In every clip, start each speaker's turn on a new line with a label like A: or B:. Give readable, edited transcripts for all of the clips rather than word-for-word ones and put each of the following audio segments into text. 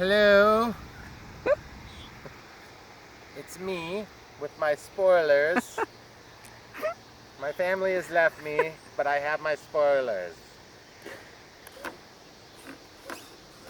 A: Hello. It's me with my spoilers. My family has left me, but I have my spoilers.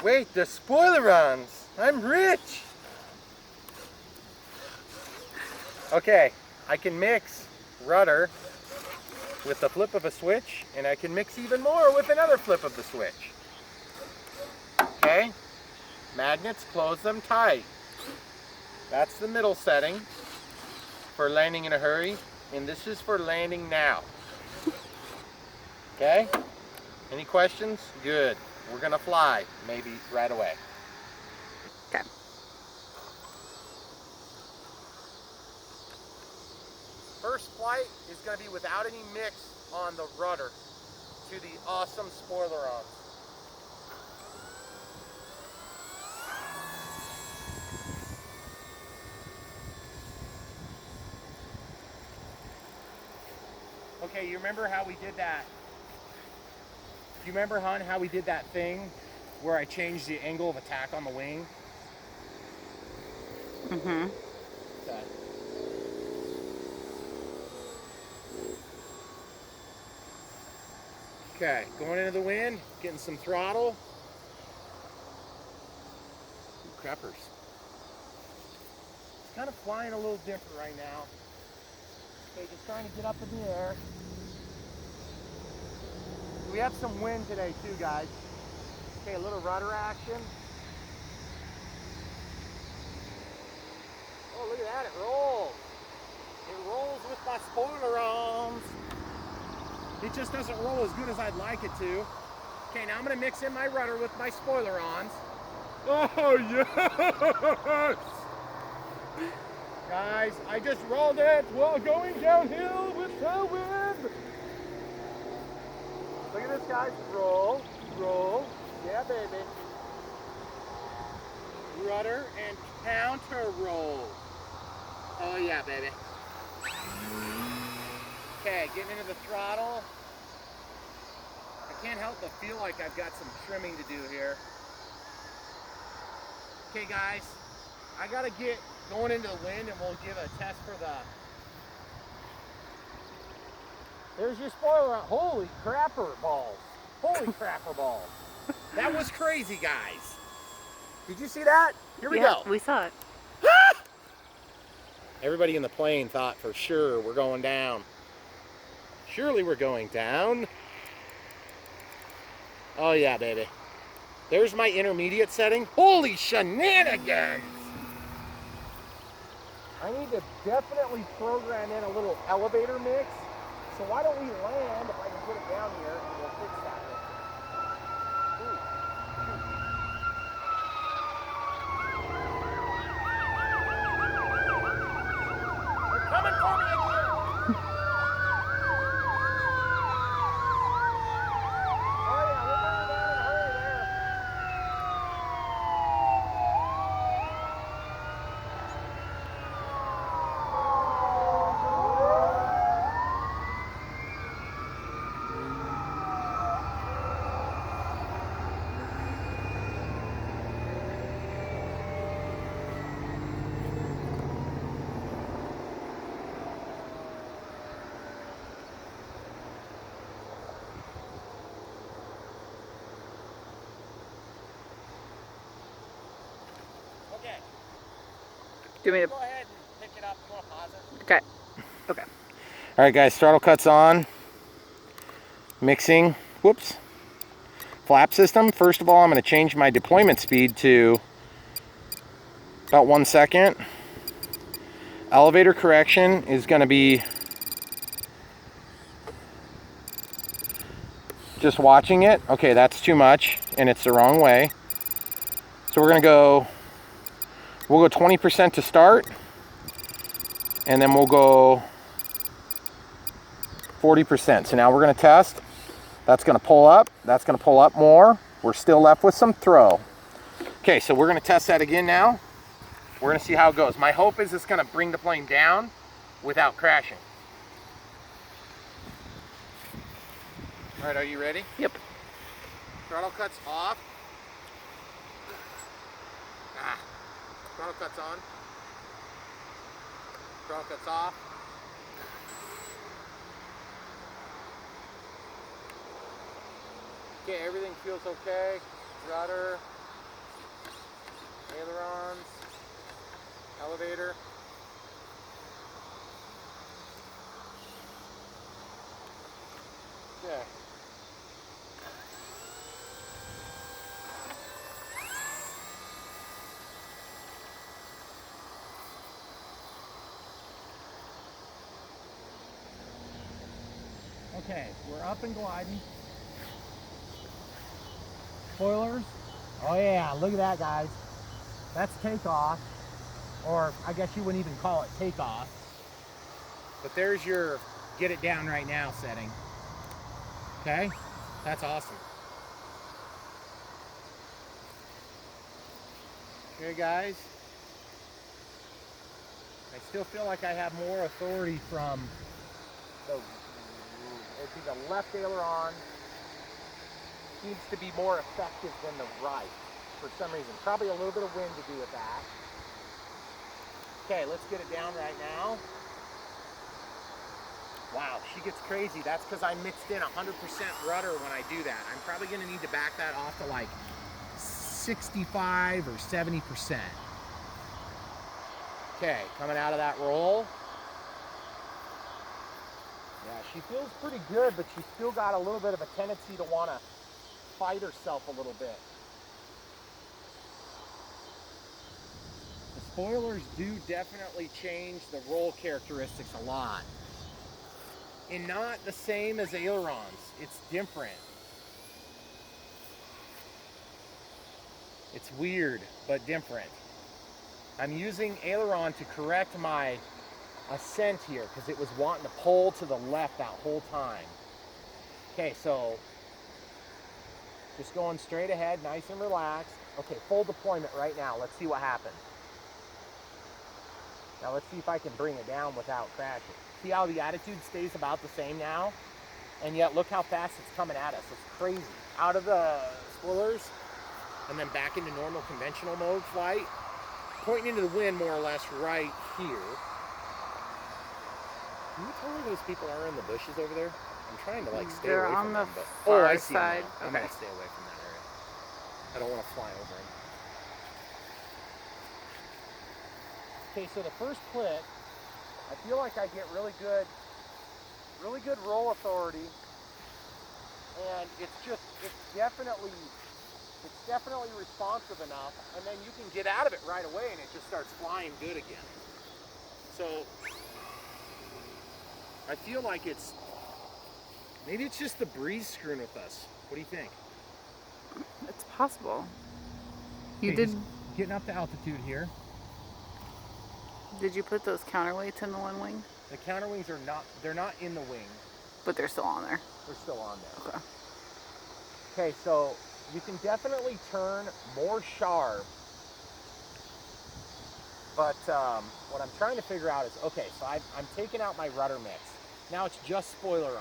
A: Wait, the Spoilerons! I'm rich! Okay, I can mix rudder with the flip of a switch, and I can mix even more with another flip of the switch. Okay? Magnets, close them tight. That's the middle setting for landing in a hurry, and this is for landing now. Okay? Any questions? Good. We're gonna fly, maybe right away.
B: Okay.
A: First flight is gonna be without any mix on the rudder to the awesome Spoilerons. Okay, you remember how we did that? Do you remember, hon, how we did that thing where I changed the angle of attack on the wing?
B: Mm-hmm.
A: Okay. Okay, going into the wind, getting some throttle. Ooh, crappers. It's kind of flying a little different right now. Okay, just trying to get up in the air. We have some wind today too, guys. Okay, a little rudder action. Oh, look at that, it rolls. It rolls with my Spoilerons. It just doesn't roll as good as I'd like it to. Okay, now I'm gonna mix in my rudder with my Spoilerons. Oh, yes! Guys, I just rolled it while going downhill with the wind. Look at this, guys. Roll, roll. Yeah, baby. Rudder and counter roll. Oh, yeah, baby. Okay, getting into the throttle. I can't help but feel like I've got some trimming to do here. Okay, guys, I gotta get going into the wind and we'll give a test for the... There's your Spoileron. Holy crapper balls. Holy crapper balls. That was crazy, guys. Did you see that? Here we go.
B: We saw it.
A: Everybody in the plane thought for sure we're going down. Surely we're going down. Oh yeah, baby. There's my intermediate setting. Holy shenanigans! I need to definitely program in a little elevator mix. So why don't we land, if I can put it down here, and we'll fix that. They're coming for me again! Oh yeah, we're going down in a hurry there. Okay.
B: Do you want me
A: Go ahead and pick it up. You want to pause it?
B: to? Okay. Okay.
A: All right, guys, throttle cuts on. Mixing. Whoops. Flap system. First of all, I'm going to change my deployment speed to about 1 second. Elevator correction is going to be just watching it. Okay, that's too much, and it's the wrong way. So we're going to go, we'll go 20% to start, and then we'll go 40%. So now we're going to test. That's going to pull up. That's going to pull up more. We're still left with some throw. Okay, so we're going to test that again now. We're going to see how it goes. My hope is it's going to bring the plane down without crashing. All right, are you ready?
B: Yep.
A: Throttle cuts off. Throttle cuts on. Throttle cuts off. Okay, everything feels okay. Rudder, ailerons, elevator. Okay. Okay, we're up and gliding. Spoilers. Oh yeah, look at that, guys. That's takeoff. Or I guess you wouldn't even call it takeoff. But there's your get it down right now setting. Okay, that's awesome. Okay guys, I still feel like I have more authority from the left aileron. Seems to be more effective than the right for some reason. Probably a little bit of wind to do with that. Okay, let's get it down right now. Wow, she gets crazy. That's because I mixed in 100% rudder when I do that. I'm probably going to need to back that off to like 65 or 70%. Okay, coming out of that roll. Yeah, she feels pretty good, but she's still got a little bit of a tendency to want to fight herself a little bit. The spoilers do definitely change the roll characteristics a lot. And not the same as ailerons. It's different. It's weird, but different. I'm using aileron to correct my ascent here because it was wanting to pull to the left that whole time. Okay, so just going straight ahead, nice and relaxed. Okay, full deployment right now. Let's see what happens. Now let's see if I can bring it down without crashing. See how the attitude stays about the same now? And yet look how fast it's coming at us. It's crazy. Out of the spoilers and then back into normal conventional mode flight. Pointing into the wind more or less right here. Can you tell me those people are in the bushes over there? I'm trying to like stay
B: They're
A: away
B: on
A: from
B: the
A: them. But,
B: far
A: I see
B: side.
A: them now. I'm
B: Okay.
A: gonna stay away from that area. I don't want to fly over them. Okay, so the first click, I feel like I get really good roll authority, and it's definitely responsive enough, and then you can get out of it right away, and it just starts flying good again. So I feel like maybe it's just the breeze screwing with us. What do you think?
B: It's possible. You
A: Okay,
B: did.
A: just getting up to altitude here.
B: Did you put those counterweights in the one wing?
A: The counterwings they're not in the wing.
B: But they're still on there.
A: They're still on there.
B: Okay.
A: Okay, so you can definitely turn more sharp. But what I'm trying to figure out is, okay, so I'm taking out my rudder mix. Now it's just spoilerons.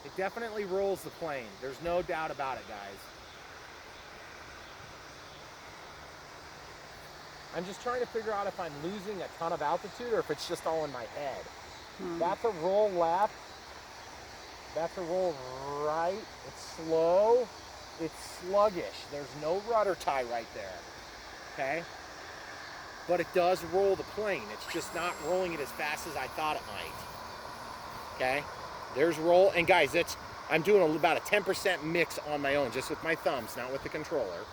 A: It definitely rolls the plane. There's no doubt about it, guys. I'm just trying to figure out if I'm losing a ton of altitude or if it's just all in my head. That's a roll left. That's a roll right. It's slow. It's sluggish. There's no rudder tie right there. Okay? But it does roll the plane. It's just not rolling it as fast as I thought it might. Okay? There's roll. And guys, I'm doing about a 10% mix on my own, just with my thumbs, not with the controller.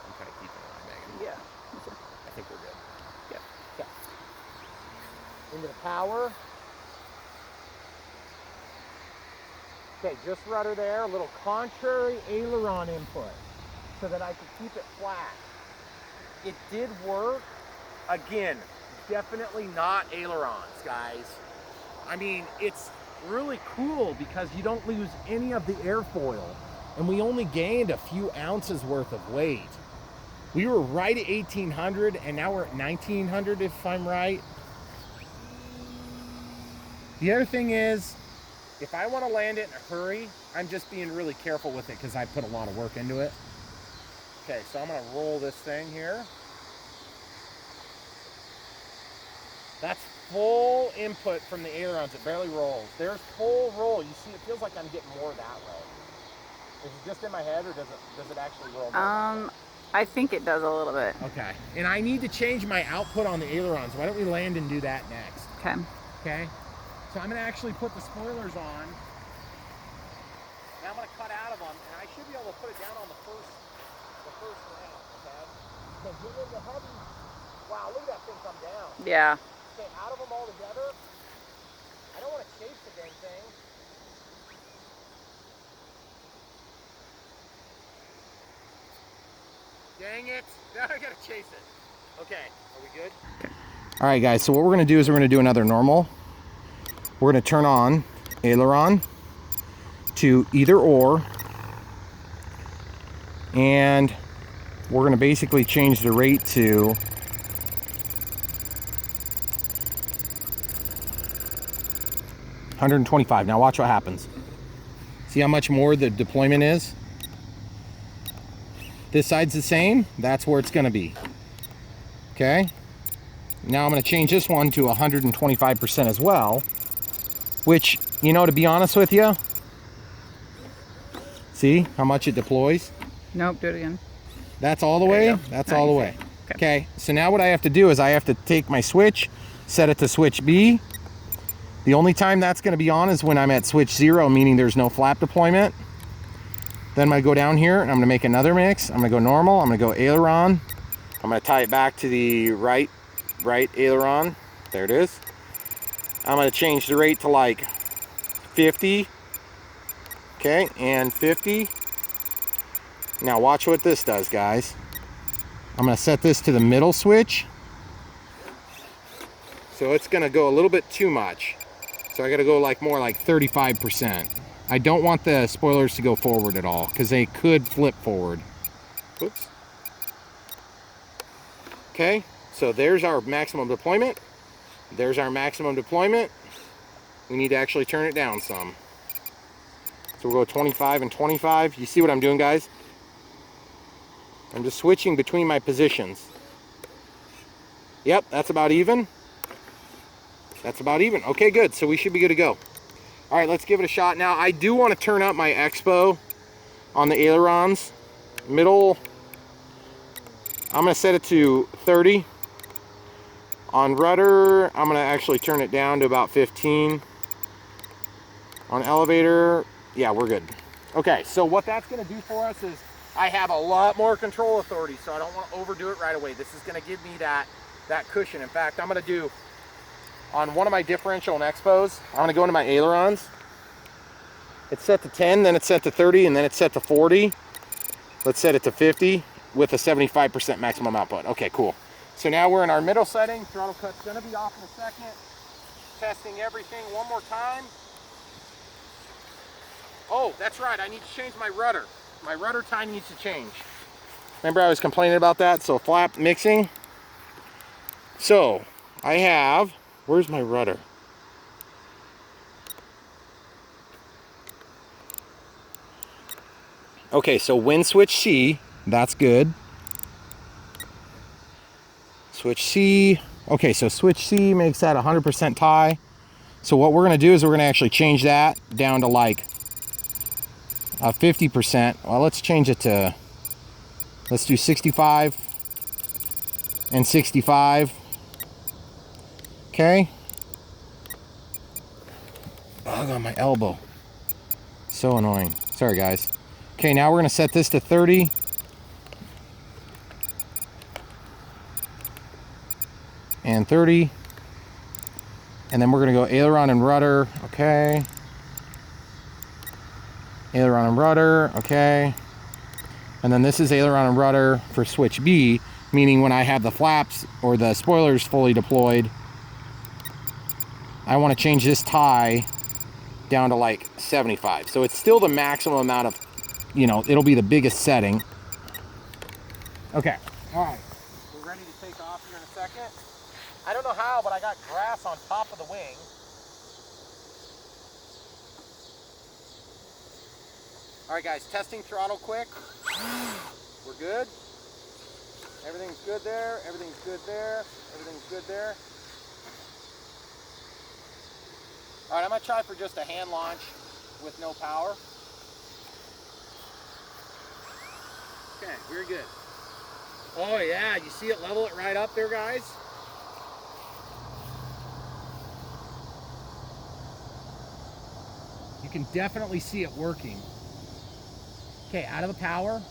A: I'm kind of keeping it on, Megan.
B: Yeah.
A: I think we're good.
B: Yep.
A: Okay. Into the power. Okay, just rudder there, a little contrary aileron input so that I could keep it flat. It did work. Again, definitely not ailerons, guys. I mean, it's really cool because you don't lose any of the airfoil, and we only gained a few ounces worth of weight. We were right at 1800 and now we're at 1900 if I'm right. The other thing is, if I want to land it in a hurry, I'm just being really careful with it because I put a lot of work into it. Okay, so I'm gonna roll this thing here. That's full input from the ailerons. It barely rolls. There's full roll. You see, it feels like I'm getting more that way. Is it just in my head, or does it actually roll?
B: I think it does a little bit.
A: Okay. And I need to change my output on the ailerons. Why don't we land and do that next?
B: Okay.
A: Okay. So I'm gonna actually put the spoilers on. Now I'm gonna cut out of them, and I should be able to put it down on the first round. Okay. So get in the heavy. Wow, look at that thing come down.
B: Yeah.
A: Okay, out of them all together. I don't want to chase the dang thing. Dang it. Now I gotta chase it. Okay, are we good?
B: Okay.
A: All right, guys, so what we're gonna do is we're gonna do another normal. We're gonna turn on aileron to either or. And we're gonna basically change the rate to 125. Now watch what happens. See how much more the deployment is? This side's the same, that's where it's gonna be. Okay? Now I'm gonna change this one to 125% as well, which, you know, to be honest with you, see how much it deploys?
B: Nope, do it again.
A: That's all the way? That's all the way.
B: Okay.
A: Okay, so now what I have to do is I have to take my switch, set it to switch B. The only time that's gonna be on is when I'm at switch 0, meaning there's no flap deployment. Then I'm gonna go down here and I'm gonna make another mix. I'm gonna go normal, I'm gonna go aileron. I'm gonna tie it back to the right aileron. There it is. I'm gonna change the rate to like 50. Okay, and 50. Now watch what this does, guys. I'm gonna set this to the middle switch. So it's gonna go a little bit too much. So I gotta go like more like 35%. I don't want the spoilers to go forward at all because they could flip forward. Oops. Okay, so there's our maximum deployment. There's our maximum deployment. We need to actually turn it down some. So we'll go 25 and 25. You see what I'm doing, guys? I'm just switching between my positions. Yep, that's about even. That's about even. Okay, good. So we should be good to go. All right, let's give it a shot. Now, I do want to turn up my expo on the ailerons. Middle, I'm going to set it to 30. On rudder, I'm going to actually turn it down to about 15. On elevator, yeah, we're good. Okay, so what that's going to do for us is I have a lot more control authority, so I don't want to overdo it right away. This is going to give me that cushion. In fact, I'm going to do, on one of my differential and expos, I'm going to go into my ailerons. It's set to 10, then it's set to 30, and then it's set to 40. Let's set it to 50 with a 75% maximum output. Okay, cool. So now we're in our middle setting. Throttle cut's going to be off in a second. Testing everything one more time. Oh, that's right. I need to change my rudder. My rudder time needs to change. Remember I was complaining about that? So flap mixing. So I have, where's my rudder? Okay, so wind switch C, that's good. Switch C, okay, so switch C makes that 100% tie. So what we're gonna do is we're gonna actually change that down to like 50%. Well, let's change it to, let's do 65 and 65. Okay. Bug on my elbow. So annoying. Sorry, guys. Okay, now we're gonna set this to 30. And 30. And then we're gonna go aileron and rudder. Okay. Aileron and rudder. Okay. And then this is aileron and rudder for switch B, meaning when I have the flaps or the spoilers fully deployed, I want to change this tie down to like 75. So it's still the maximum amount of, you know, it'll be the biggest setting. Okay. All right. We're ready to take off here in a second. I don't know how, but I got grass on top of the wing. All right, guys, testing throttle quick. We're good? Everything's good there, everything's good there, everything's good there. All right, I'm gonna try for just a hand launch with no power. Okay, very good. Oh yeah, you see it level it right up there, guys? You can definitely see it working. Okay, out of the power.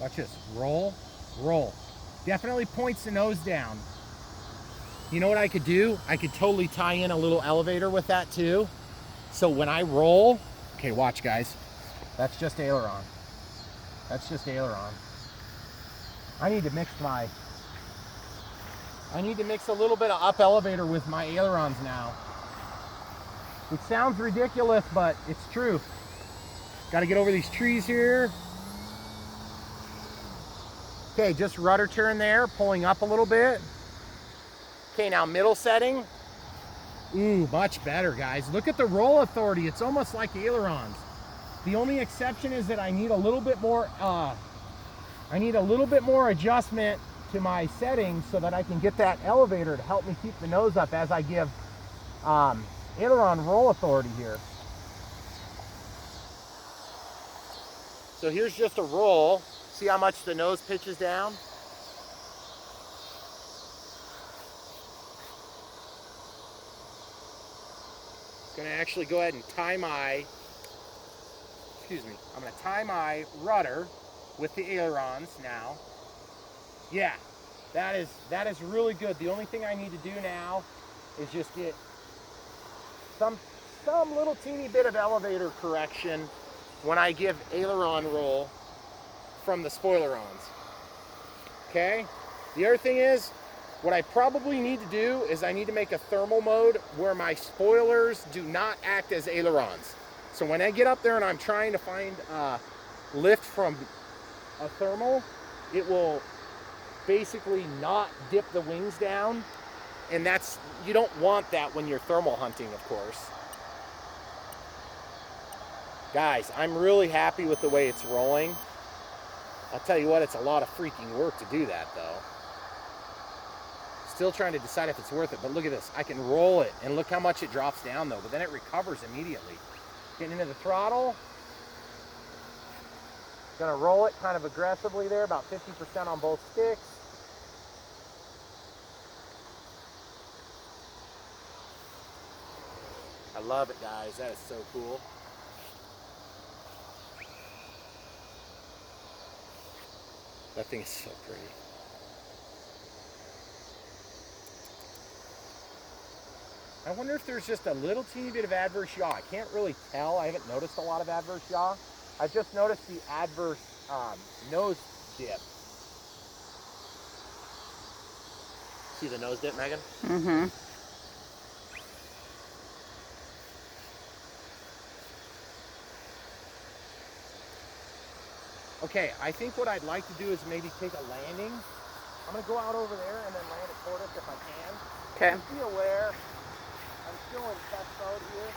A: Watch this, roll, roll. Definitely points the nose down. You know what I could do? I could totally tie in a little elevator with that too. So when I roll, okay, watch guys. That's just aileron. That's just aileron. I need to mix a little bit of up elevator with my ailerons now. It sounds ridiculous, but it's true. Got to get over these trees here. Okay, just rudder turn there, pulling up a little bit. Okay, now middle setting. Ooh, much better, guys. Look at the roll authority. It's almost like ailerons. The only exception is that I need a little bit more adjustment to my settings so that I can get that elevator to help me keep the nose up as I give aileron roll authority here. So here's just a roll. See how much the nose pitches down? Gonna actually go ahead and tie my, I'm gonna tie my rudder with the ailerons now. Yeah, that is really good. The only thing I need to do now is just get some little teeny bit of elevator correction when I give aileron roll from the Spoilerons. Okay? The other thing is, what I probably need to do is I need to make a thermal mode where my spoilers do not act as ailerons. So when I get up there and I'm trying to find lift from a thermal, it will basically not dip the wings down. And you don't want that when you're thermal hunting, of course. Guys, I'm really happy with the way it's rolling. I'll tell you what, it's a lot of freaking work to do that though. Still trying to decide if it's worth it, but look at this. I can roll it and look how much it drops down though, but then it recovers immediately. Getting into the throttle. Gonna roll it kind of aggressively there, about 50% on both sticks. I love it, guys. That is so cool. That thing is so pretty. I wonder if there's just a little teeny bit of adverse yaw. I can't really tell. I haven't noticed a lot of adverse yaw. I've just noticed the adverse nose dip. See the nose dip, Megan?
B: Mm-hmm.
A: Okay, I think what I'd like to do is maybe take a landing. I'm going to go out over there and then land it toward us if I can.
B: Okay.
A: Just be aware, I'm still in test mode here.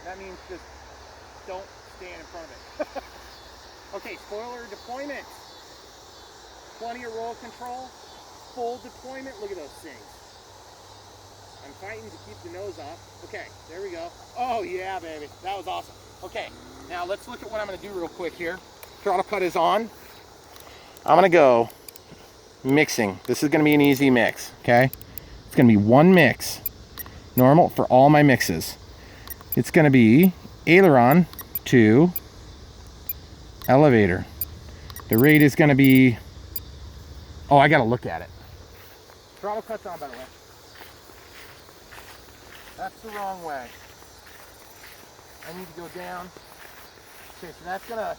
A: That means just don't stand in front of it. Okay, spoiler deployment. Plenty of roll control. Full deployment. Look at those things. I'm fighting to keep the nose up. Okay, there we go. Oh yeah, baby. That was awesome. Okay, now let's look at what I'm going to do real quick here. Throttle cut is on. I'm going to go mixing. This is going to be an easy mix, okay? It's going to be one mix. Normal for all my mixes. It's going to be aileron to elevator. The rate is going to be, oh, I got to look at it. Throttle cut's on, by the way. That's the wrong way. I need to go down. Okay, so that's gonna,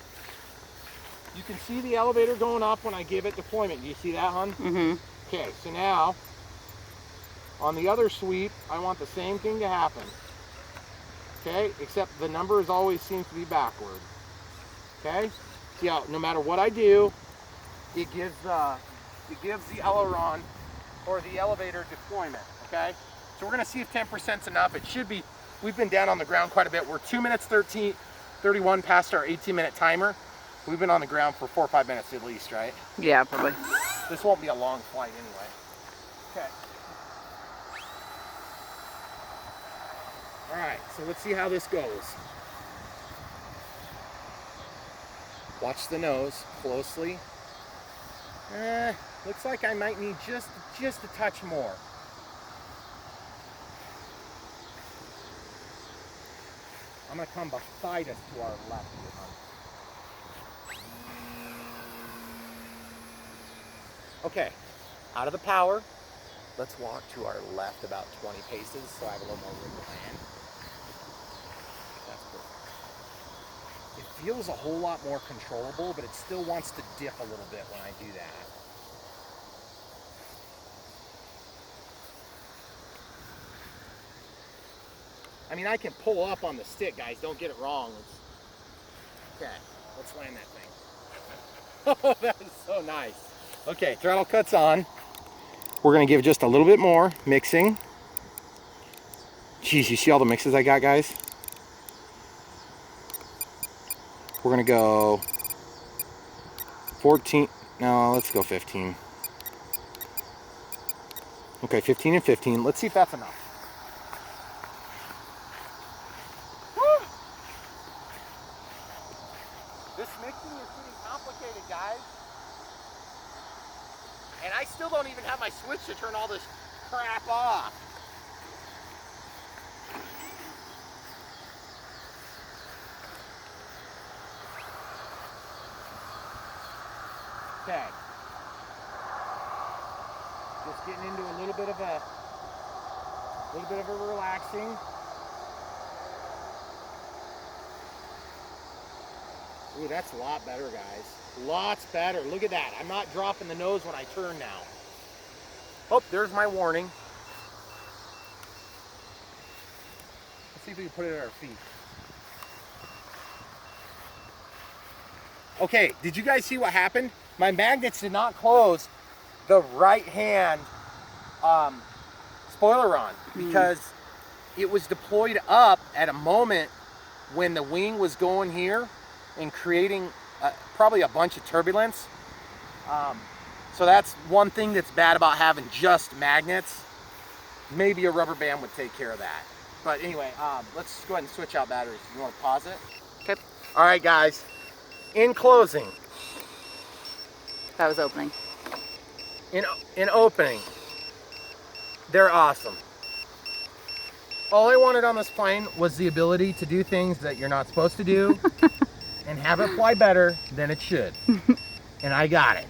A: you can see the elevator going up when I give it deployment. Do you see that, hon?
B: Mm-hmm.
A: Okay, so now, on the other sweep, I want the same thing to happen. Okay, except the numbers always seem to be backward. Okay? See how, no matter what I do, it gives the aileron or the elevator deployment, okay? So we're gonna see if 10%'s enough. It should be. We've been down on the ground quite a bit. We're 2 minutes 31 past our 18-minute timer. We've been on the ground for 4 or 5 minutes at least, right?
B: Yeah, probably.
A: This won't be a long flight anyway. Okay. All right, so let's see how this goes. Watch the nose closely. Looks like I might need just a touch more. I'm gonna come beside us to our left here, hon. Okay, out of the power. Let's walk to our left about 20 paces so I have a little more room to land. That's perfect. It feels a whole lot more controllable, but it still wants to dip a little bit when I do that. I mean, I can pull up on the stick, guys. Don't get it wrong. Okay, let's land that thing. Oh, that is so nice. Okay, throttle cuts on. We're gonna give just a little bit more mixing. Jeez, you see all the mixes I got, guys? We're gonna go 14, no, let's go 15. Okay, 15 and 15. Let's see if that's enough. Woo! This mixing is getting complicated, guys. And I still don't even have my switch to turn all this crap off. Okay. Just getting into a little bit of a relaxing. Ooh, that's a lot better, guys. Lots better. Look at that. I'm not dropping the nose when I turn now. Oh, there's my warning. Let's see if we can put it at our feet. Okay, did you guys see what happened? My magnets did not close the right hand spoileron because it was deployed up at a moment when the wing was going here and creating probably a bunch of turbulence. So that's one thing that's bad about having just magnets. Maybe a rubber band would take care of that. But anyway, let's go ahead and switch out batteries. You want to pause it?
B: Okay.
A: All right, guys. In closing.
B: That was opening.
A: In opening. They're awesome. All I wanted on this plane was the ability to do things that you're not supposed to do and have it fly better than it should. And I got it.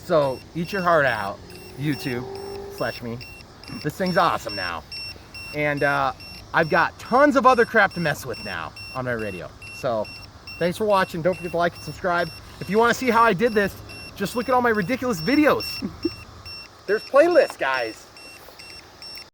A: So eat your heart out, YouTube/me. This thing's awesome now. And I've got tons of other crap to mess with now on my radio. So thanks for watching. Don't forget to like and subscribe. If you want to see how I did this, just look at all my ridiculous videos. There's playlists, guys.